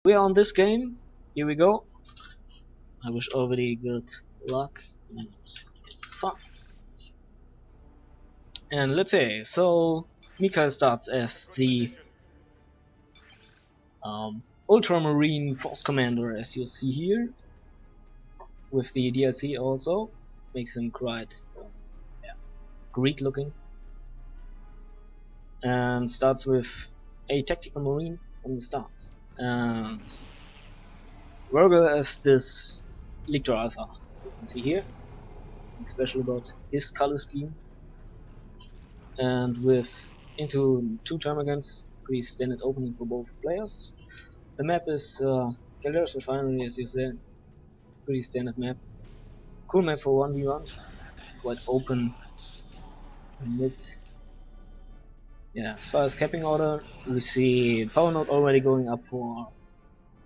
We are on this game. Here we go. I wish everybody good luck and fun. And let's say, so Mikhail starts as the Ultramarine Force Commander, as you see here, with the DLC also. Makes him quite Greek looking. And starts with a Tactical Marine from the start. And Wurgl as this Lictor Alpha, as you can see here. Nothing special about his color scheme. And with into 2 termagants, pretty standard opening for both players. The map is Calderis Refinery, as you said, pretty standard map. Cool map for 1v1, quite open mid. Yeah, as far as capping order, we see power node already going up for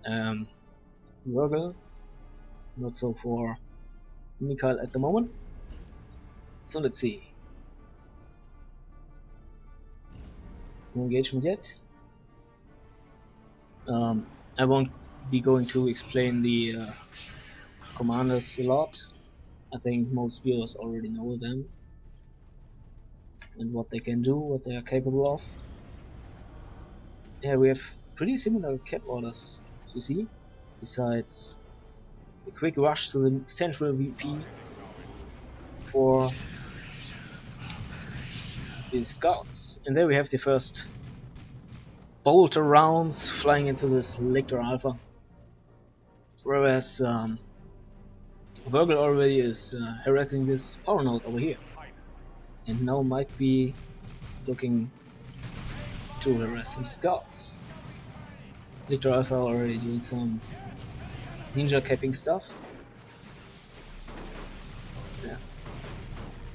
Wurgl, not so for Mikhail at the moment. So let's see. No engagement yet. I won't be going to explain the commanders a lot. I think most viewers already know them and what they can do, what they are capable of. Yeah, we have pretty similar cap orders, as you see, besides a quick rush to the central VP for the scouts. And there we have the first bolter rounds flying into this Lictor Alpha, whereas Wurgl already is harassing this power node over here, and now might be looking to harass some scouts. Lictor Alpha already doing some ninja capping stuff. Yeah.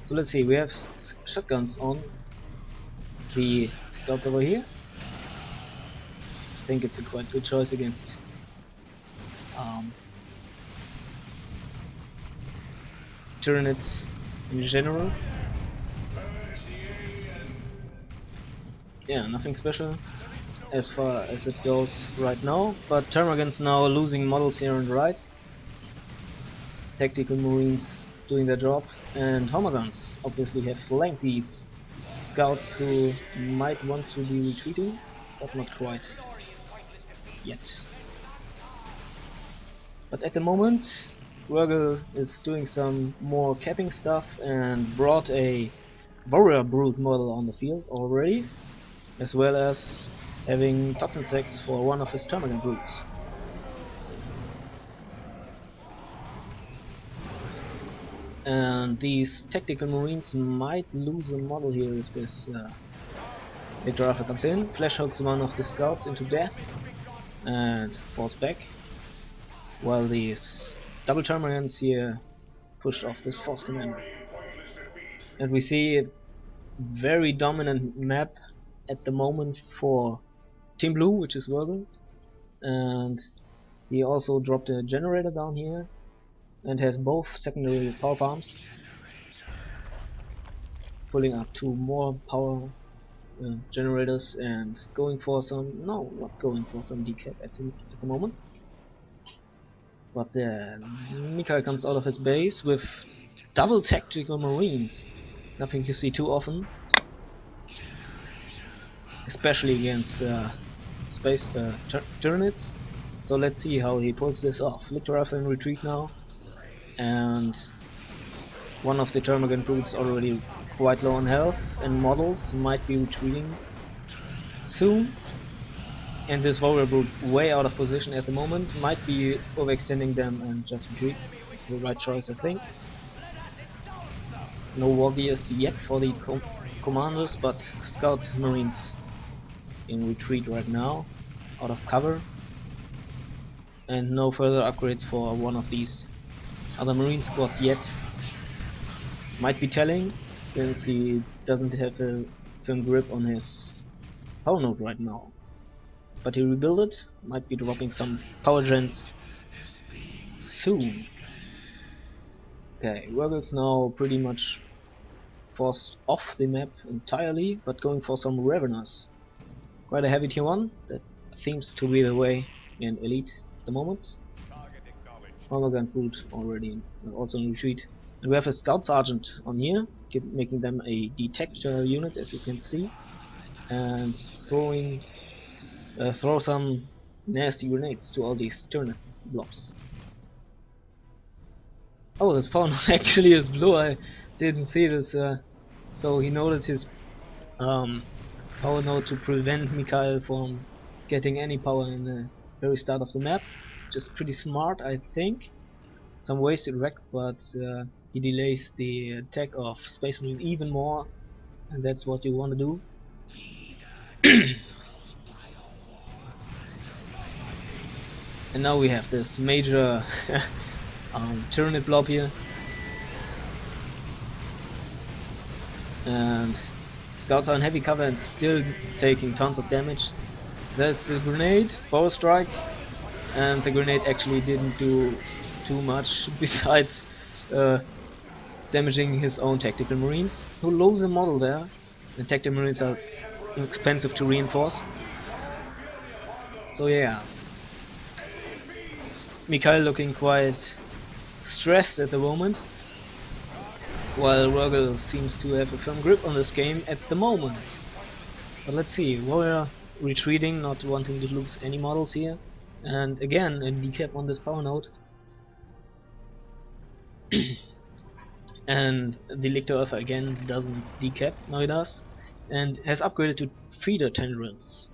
So let's see, we have shotguns on the scouts over here. I think it's a quite good choice against Tyranids in general. Yeah, nothing special as far as it goes right now, but termagants now losing models here on the right. Tactical Marines doing their job, and Homerguns obviously have flanked these scouts who might want to be retreating, but not quite yet. But at the moment, Wurgl is doing some more capping stuff and brought a Warrior Brood model on the field already, as well as having toxin sacks for one of his termagant broods. And these Tactical Marines might lose a model here if this Lictor Alpha comes in, flash hooks one of the scouts into death and falls back, while these double termagants here pushed off this force commander. And we see a very dominant map at the moment for Team Blue, which is Wurgl, and he also dropped a generator down here and has both secondary power farms, pulling up 2 more power generators and going for some, no, not going for some decap at the moment. But then Mikhail comes out of his base with double Tactical Marines, nothing you see too often, especially against space Tyranids. So let's see how he pulls this off. Lictor Alpha in retreat now, and one of the termagant broods already quite low on health, and models might be retreating soon. And this Warrior Brood way out of position at the moment, might be overextending them and just retreats. It's the right choice, I think. No war gears yet for the commanders, but Scout Marines in retreat right now, out of cover. And no further upgrades for one of these other Marine squads yet. Might be telling, since he doesn't have a firm grip on his power node right now. But he rebuilt it, might be dropping some power gens soon. Okay, Wurgl's now pretty much forced off the map entirely, but going for some Raveners. Quite a heavy tier 1, that seems to be the way and elite at the moment. Armor gun brute already also in retreat. And we have a scout sergeant on here, making them a detector unit, as you can see, and throw some nasty grenades to all these turret blobs. Oh, this power node actually is blue. I didn't see this. So he noted his power node to prevent Mikhail from getting any power in the very start of the map. Just pretty smart, I think. Some wasted wreck, but he delays the attack of Space Marine even more, and that's what you want to do. And now we have this major Tyranid blob here, and scouts are in heavy cover and still taking tons of damage. There's the grenade, bow strike, and the grenade actually didn't do too much besides damaging his own tactical marines, who lose a model there. The tactical marines are expensive to reinforce. So yeah, Mikhail looking quite stressed at the moment, while Wurgl seems to have a firm grip on this game at the moment. But let's see, Warrior retreating, not wanting to lose any models here, and again a decap on this power node. And the Lictor Alpha again doesn't decap, now it does, and has upgraded to feeder tendrils.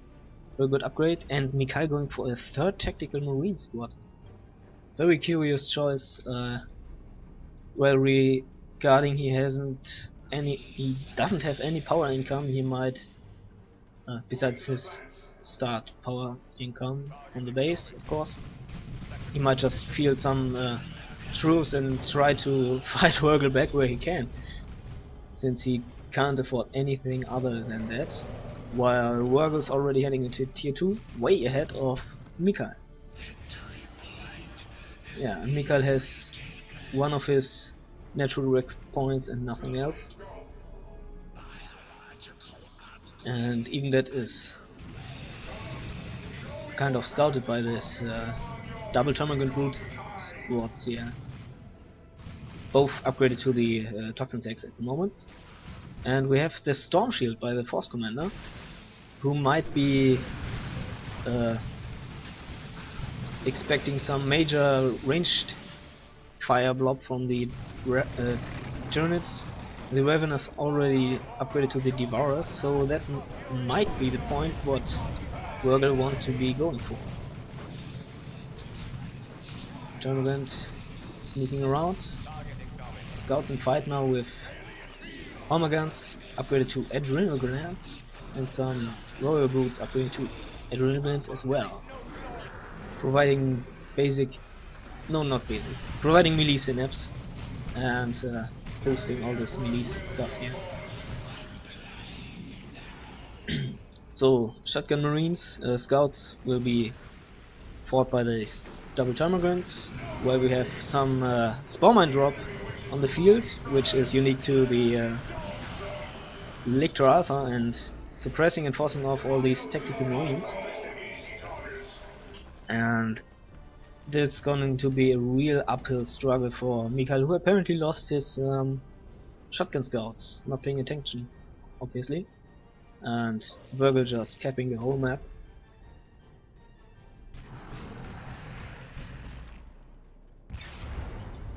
Very good upgrade, and Mikhail going for a third tactical marine squad. Very curious choice. Well, regarding he doesn't have any power income. He might, besides his start power income on the base, of course, he might just field some troops and try to fight Wurgl back where he can, since he can't afford anything other than that, while Wurgl's already heading into tier 2, way ahead of Mikhail. Yeah, and Mikhail has one of his natural wreck points and nothing else, and even that is kind of scouted by this double termagant brute squads here. Both upgraded to the Toxin Sacks at the moment. And we have the Storm Shield by the Force Commander, who might be expecting some major ranged fire blob from the Tyranids. The Ravenous already upgraded to the Devourers, so that might be the point what Wurgl want to be going for. Termagant sneaking around. Scouts in fight now with armor guns upgraded to adrenal grenades, and some royal boots upgraded to adrenal grenades as well. Providing providing melee synapse and boosting all this melee stuff here. So shotgun marines, scouts will be fought by these double termagants, where we have some spore mine drop on the field, which is unique to the Lictor Alpha, and suppressing and forcing off all these tactical marines. And this is going to be a real uphill struggle for Mikhail, who apparently lost his shotgun scouts, not paying attention, obviously, and Wurgl just capping the whole map.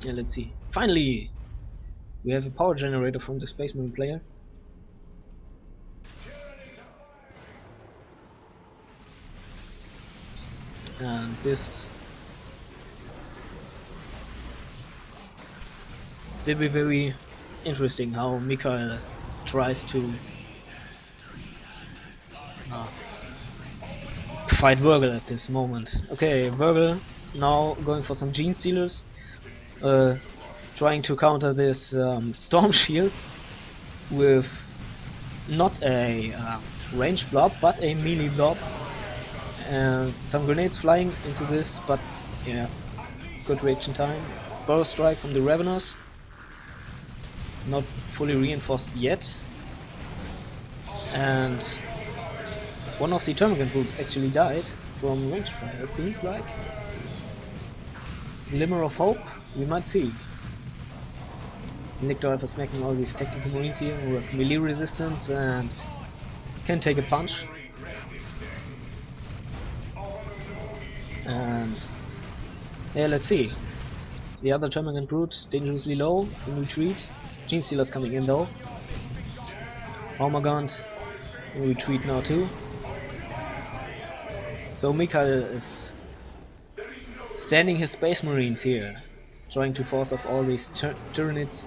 Yeah, let's see. Finally, we have a power generator from the Space Marine player. And this will be very interesting how Mikhail tries to fight Wurgl at this moment. Okay, Wurgl now going for some Gene Stealers, trying to counter this Storm Shield with not a ranged blob but a melee blob, and some grenades flying into this, but yeah, good reaction time. Burrow strike from the Ravenous, not fully reinforced yet, and one of the termagant brutes actually died, from range fire, it seems like. Glimmer of hope, we might see. Lictor for smacking all these tactical marines here who have melee resistance and can take a punch. And yeah, let's see. The other Termagant Brute dangerously low in retreat. Gene Stealer's coming in though. Hormagant in retreat now too. So Mikhail is standing his Space Marines here, trying to force off all these Tyranids.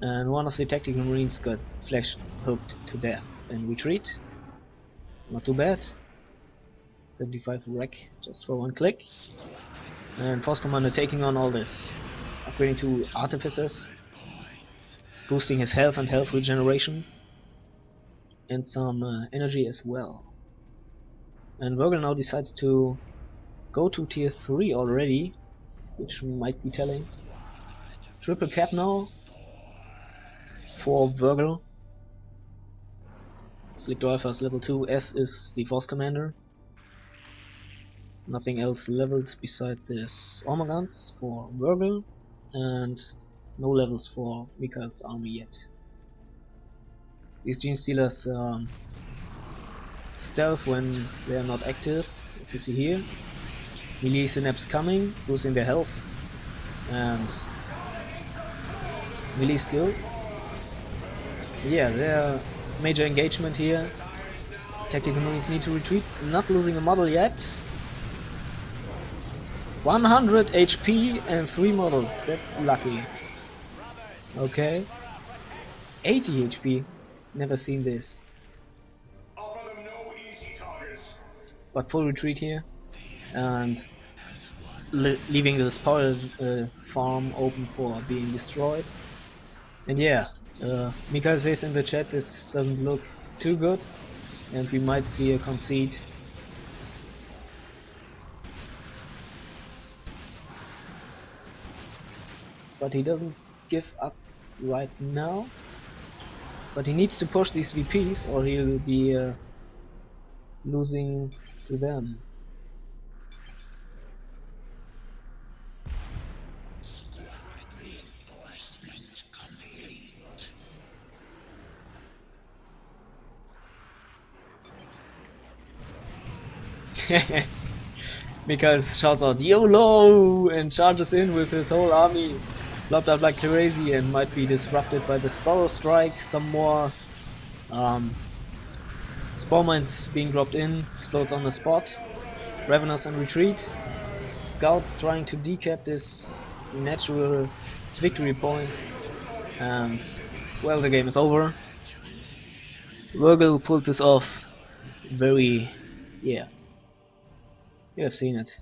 And one of the tactical marines got flash hooked to death in retreat. Not too bad. 75 wreck just for one click. And Force Commander taking on all this. Upgrading to Artificers. Boosting his health and health regeneration. And some energy as well. And Wurgl now decides to go to tier 3 already, which might be telling. Triple cap now for Wurgl. Lictor Alpha is level 2, S is the Force Commander. Nothing else leveled beside this armor guns for Wurgl, and no levels for Mikhail's army yet. These Gene Stealers stealth when they are not active, as you see here. Melee Synapse coming, boosting their health and melee skill. Yeah, their major engagement here. Tactical marines need to retreat, not losing a model yet. 100 HP and 3 models, that's lucky. Okay. 80 HP, never seen this. But full retreat here, and leaving this power farm open for being destroyed. And yeah, Mikhail says in the chat this doesn't look too good, and we might see a concede. But he doesn't give up right now. But he needs to push these VPs or he'll be losing to them. Mikhail shouts out YOLO and charges in with his whole army. Blah blah blah crazy, and might be disrupted by the Sparrow Strike. Some more Spore Mines being dropped in, explodes on the spot. Ravenous on retreat. Scouts trying to decap this natural victory point. And well, the game is over. Wurgl pulled this off very, yeah. You have seen it.